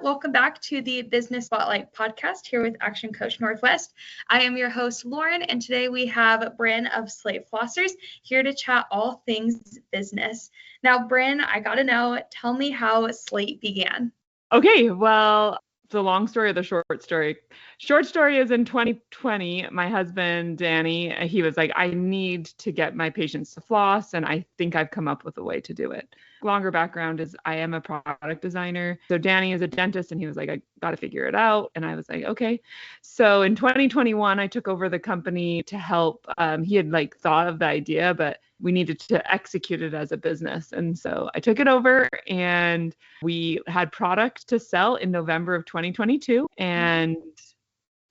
Welcome back to the Business Spotlight podcast here with Action Coach Northwest. I am your host, Lauren, and today we have Brynn of Slate Flossers here to chat all things business. Now, Brynn, I got to know, tell me how Slate began. Okay, well, the long story or the short story? Short story is in 2020, my husband, Danny, he was like, I need to get my patients to floss, and I think I've come up with a way to do it. Longer background is I am a product designer. So Danny is a dentist, and he was like, I got to figure it out. And I was like, okay. So in 2021, I took over the company to help. He had thought of the idea, but we needed to execute it as a business. And so I took it over, and we had product to sell in November of 2022. And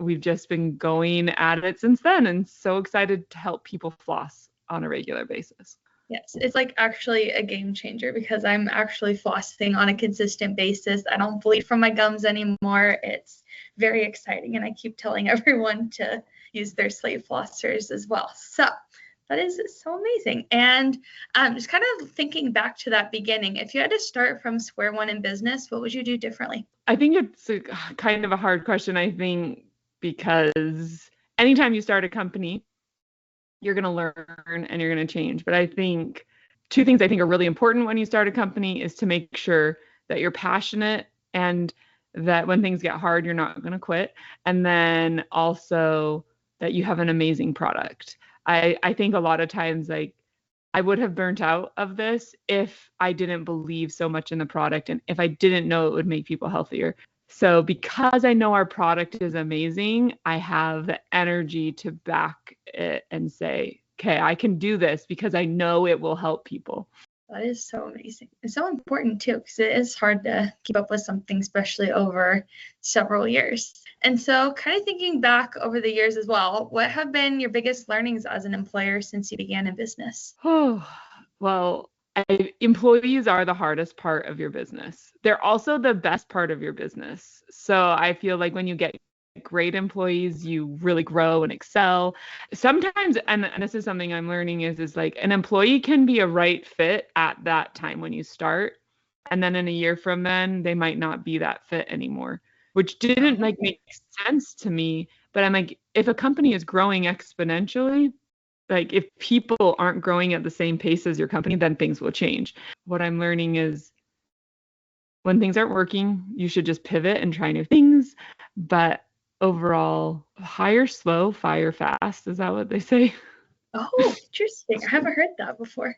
we've just been going at it since then, and so excited to help people floss on a regular basis. Yes, it's actually a game changer because I'm actually flossing on a consistent basis. I don't bleed from my gums anymore. It's very exciting, and I keep telling everyone to use their Slate flossers as well. So that is so amazing. And just kind of thinking back to that beginning, if you had to start from square one in business, what would you do differently? I think it's kind of a hard question, I think, because anytime you start a company, you're going to learn and you're going to change. But I think two things I think are really important when you start a company is to make sure that you're passionate and that when things get hard, you're not going to quit. And then also that you have an amazing product. I think a lot of times, I would have burnt out of this if I didn't believe so much in the product and if I didn't know it would make people healthier. So because I know our product is amazing, I have the energy to back it and say, okay, I can do this because I know it will help people. That is so amazing. It's so important too, because it is hard to keep up with something, especially over several years. And so kind of thinking back over the years as well, what have been your biggest learnings as an employer since you began in business? Oh, well, employees are the hardest part of your business. They're also the best part of your business. So I feel like when you get great employees, you really grow and excel. Sometimes, and this is something I'm learning, is an employee can be a right fit at that time when you start. And then in a year from then, they might not be that fit anymore, which didn't make sense to me. But I'm like, if a company is growing exponentially, if people aren't growing at the same pace as your company, then things will change. What I'm learning is when things aren't working, you should just pivot and try new things. But overall, hire slow, fire fast. Is that what they say? Oh, interesting. I haven't heard that before.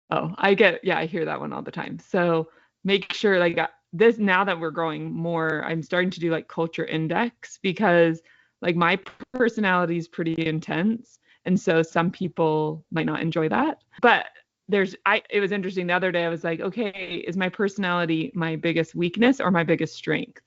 Oh, I hear that one all the time. So make sure this, now that we're growing more, I'm starting to do culture index because my personality is pretty intense. And so some people might not enjoy that. But it was interesting. The other day I was like, okay, is my personality my biggest weakness or my biggest strength?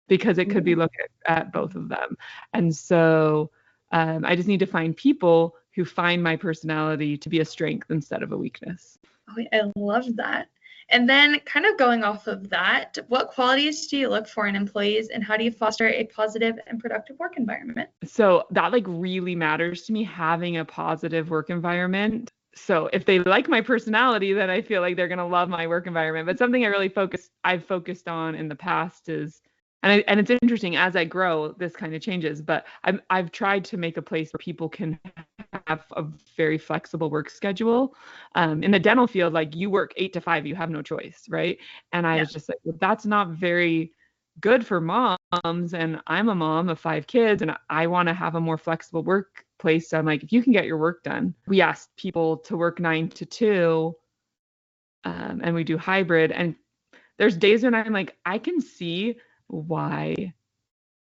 Because it could be looked at both of them. And so I just need to find people who find my personality to be a strength instead of a weakness. Oh, I love that. And then kind of going off of that, what qualities do you look for in employees and how do you foster a positive and productive work environment? So that really matters to me, having a positive work environment. So if they like my personality, then I feel like they're going to love my work environment. But something I've focused on in the past is, and it's interesting, as I grow, this kind of changes, but I've tried to make a place where people can have a very flexible work schedule. In the dental field, you work 8 to 5, you have no choice, right? And I was just like, well, that's not very good for moms. And I'm a mom of 5 kids, and I want to have a more flexible workplace. So I'm like, if you can get your work done. We asked people to work 9 to 2, and we do hybrid. And there's days when I'm like, I can see why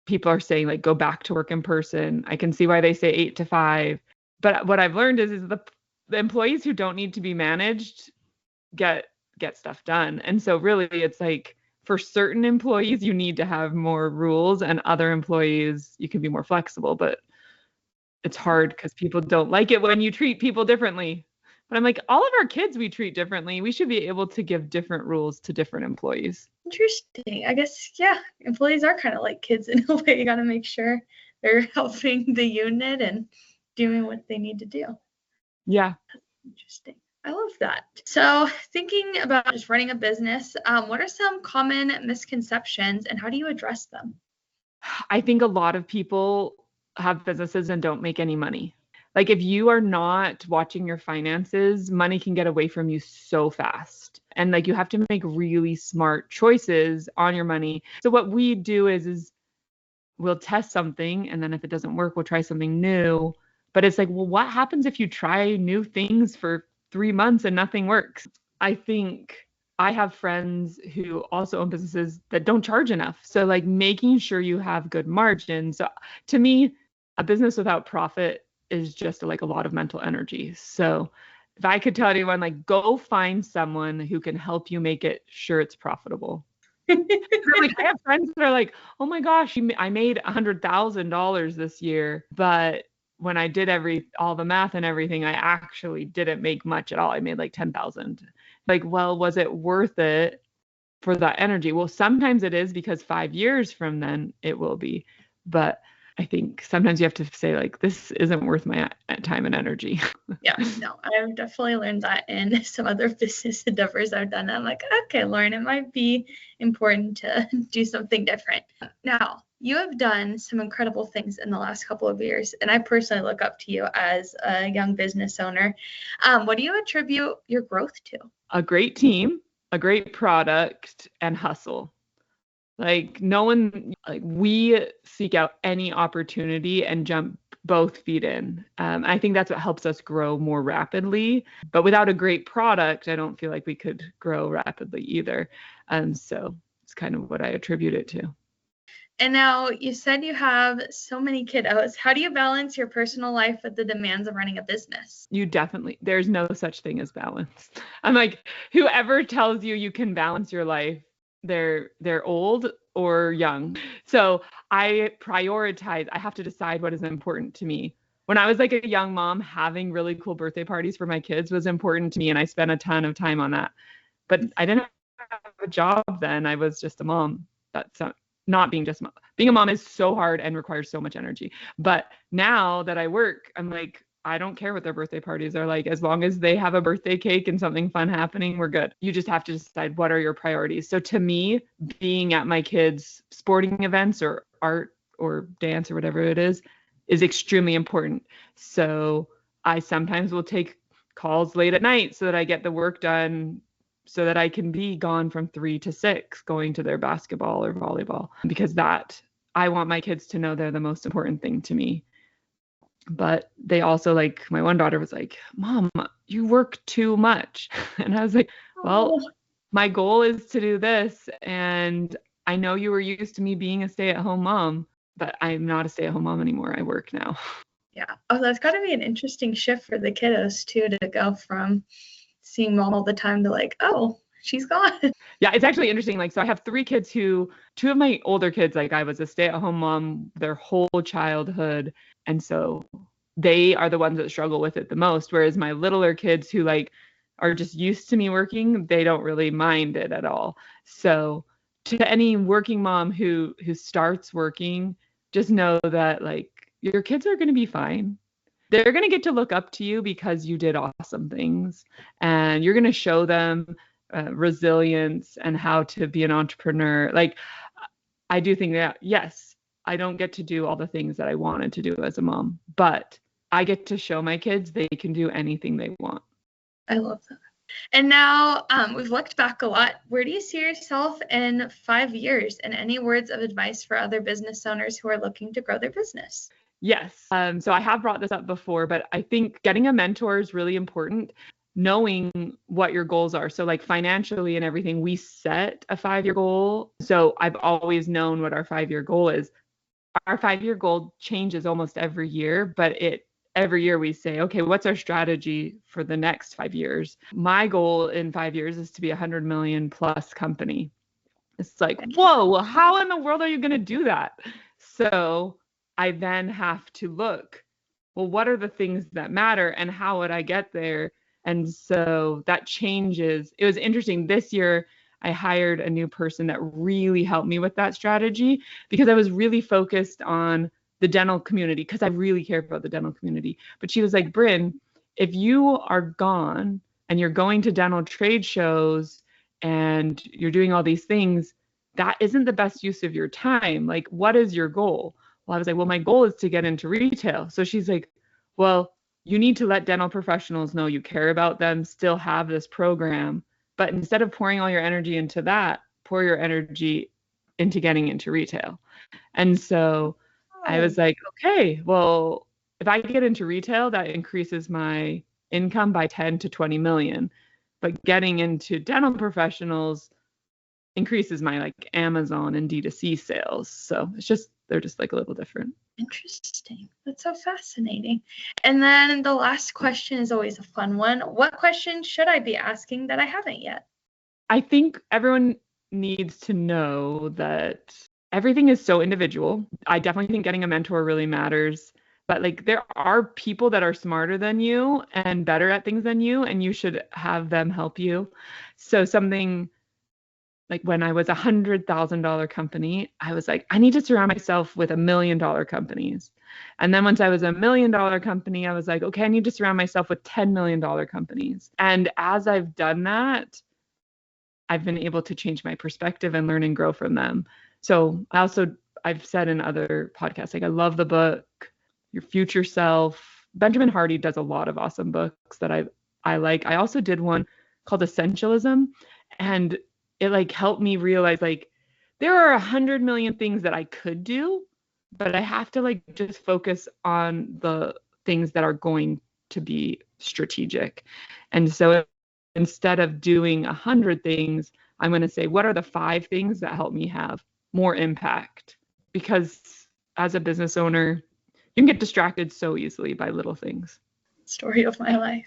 people are saying go back to work in person. I can see why they say 8 to 5. But what I've learned is the employees who don't need to be managed get stuff done. And so really it's for certain employees, you need to have more rules, and other employees, you can be more flexible. But it's hard because people don't like it when you treat people differently. But I'm like, all of our kids we treat differently. We should be able to give different rules to different employees. Interesting. I guess, yeah, employees are kind of like kids in a way. You got to make sure they're helping the unit and doing what they need to do. Yeah. That's interesting. I love that. So thinking about just running a business, what are some common misconceptions and how do you address them? I think a lot of people have businesses and don't make any money. Like if you are not watching your finances, money can get away from you so fast. And like you have to make really smart choices on your money. So what we do is we'll test something, and then if it doesn't work, we'll try something new. But it's like, well, what happens if you try new things for 3 months and nothing works? I think I have friends who also own businesses that don't charge enough. So like making sure you have good margins. So to me, a business without profit is just like a lot of mental energy. So if I could tell anyone, like, go find someone who can help you make it sure it's profitable. Like I have friends that are like, oh my gosh, I made $100,000 this year, but when I did all the math and everything, I actually didn't make much at all. I made like 10,000. Like, well, was it worth it for that energy? Well, sometimes it is, because 5 years from then it will be. But I think sometimes you have to say like, this isn't worth my time and energy. Yeah, no, I've definitely learned that in some other business endeavors I've done. I'm like, okay, Lauren, it might be important to do something different. Now, you have done some incredible things in the last couple of years, and I personally look up to you as a young business owner. What do you attribute your growth to? A great team, a great product, and hustle. Like no one, like we seek out any opportunity and jump both feet in. I think that's what helps us grow more rapidly. But without a great product, I don't feel like we could grow rapidly either. So it's kind of what I attribute it to. And now you said you have so many kiddos. How do you balance your personal life with the demands of running a business? There's no such thing as balance. I'm like, whoever tells you you can balance your life, they're old or young. So I have to decide what is important to me. When I was like a young mom, having really cool birthday parties for my kids was important to me, and I spent a ton of time on that. But I didn't have a job then. I was just a mom. That's not being just a mom. Being a mom is so hard and requires so much energy. But now that I work, I'm like, I don't care what their birthday parties are like. As long as they have a birthday cake and something fun happening, we're good. You just have to decide what are your priorities. So to me, being at my kids' sporting events or art or dance or whatever it is extremely important. So I sometimes will take calls late at night so that I get the work done, so that I can be gone from 3 to 6 going to their basketball or volleyball, because I want my kids to know they're the most important thing to me. But they also, like, my one daughter was like, Mom, you work too much. And I was like, well, my goal is to do this. And I know you were used to me being a stay-at-home mom, but I'm not a stay-at-home mom anymore. I work now. Yeah. Oh, that's got to be an interesting shift for the kiddos too, to go from seeing mom all the time to like, oh, she's gone. Yeah, it's actually interesting. Like, so I have 3 kids two of my older kids, like I was a stay-at-home mom their whole childhood. And so they are the ones that struggle with it the most. Whereas my littler kids who like are just used to me working, they don't really mind it at all. So to any working mom who starts working, just know that like your kids are going to be fine. They're going to get to look up to you because you did awesome things, and you're going to show them resilience and how to be an entrepreneur. Like, I do think that, yes, I don't get to do all the things that I wanted to do as a mom, but I get to show my kids they can do anything they want. I love that. And now we've looked back a lot. Where do you see yourself in 5 years? And any words of advice for other business owners who are looking to grow their business? Yes. So I have brought this up before, but I think getting a mentor is really important. Knowing what your goals are. So like financially and everything, we set a 5-year goal. So I've always known what our 5-year goal is. Our 5-year goal changes almost every year, but every year we say, okay, what's our strategy for the next 5 years? My goal in 5 years is to be a 100 million plus company. It's like, whoa, how in the world are you going to do that? So I then have to look, well, what are the things that matter and how would I get there? And so that changes. It was interesting. This year, I hired a new person that really helped me with that strategy, because I was really focused on the dental community, because I really care about the dental community. But she was like, Brynn, if you are gone and you're going to dental trade shows and you're doing all these things, that isn't the best use of your time. Like, what is your goal? Well, I was like, well, my goal is to get into retail. So she's like, well, you need to let dental professionals know you care about them, still have this program. But instead of pouring all your energy into that, pour your energy into getting into retail. And so I was like, okay, well, if I get into retail, that increases my income by 10 to 20 million. But getting into dental professionals increases my like Amazon and D2C sales. So they're just like a little different. Interesting. That's so fascinating. And then the last question is always a fun one. What question should I be asking that I haven't yet? I think everyone needs to know that everything is so individual. I definitely think getting a mentor really matters. But like there are people that are smarter than you and better at things than you, and you should have them help you. So something like when I was $100,000 company, I was like, I need to surround myself with $1 million companies. And then once I was $1 million company, I was like, okay, I need to surround myself with $10 million companies. And as I've done that, I've been able to change my perspective and learn and grow from them. So I've said in other podcasts, like I love the book, Your Future Self. Benjamin Hardy does a lot of awesome books that I like. I also did one called Essentialism, and it like helped me realize like there are 100 million things that I could do, but I have to like just focus on the things that are going to be strategic. And so instead of doing 100 things, I'm going to say, what are the 5 things that help me have more impact? Because as a business owner, you can get distracted so easily by little things. Story of my life.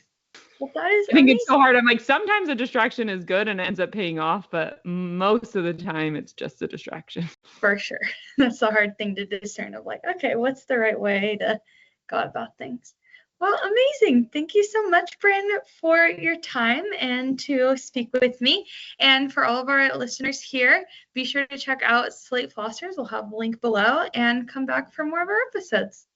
Well, that is I think amazing. it's so hard. I'm like, sometimes a distraction is good and it ends up paying off, but most of the time it's just a distraction. For sure. That's a hard thing to discern of like, okay, what's the right way to go about things? Well, amazing. Thank you so much, Brynn, for your time and to speak with me. And for all of our listeners here, be sure to check out Slate Flossers. We'll have a link below and come back for more of our episodes.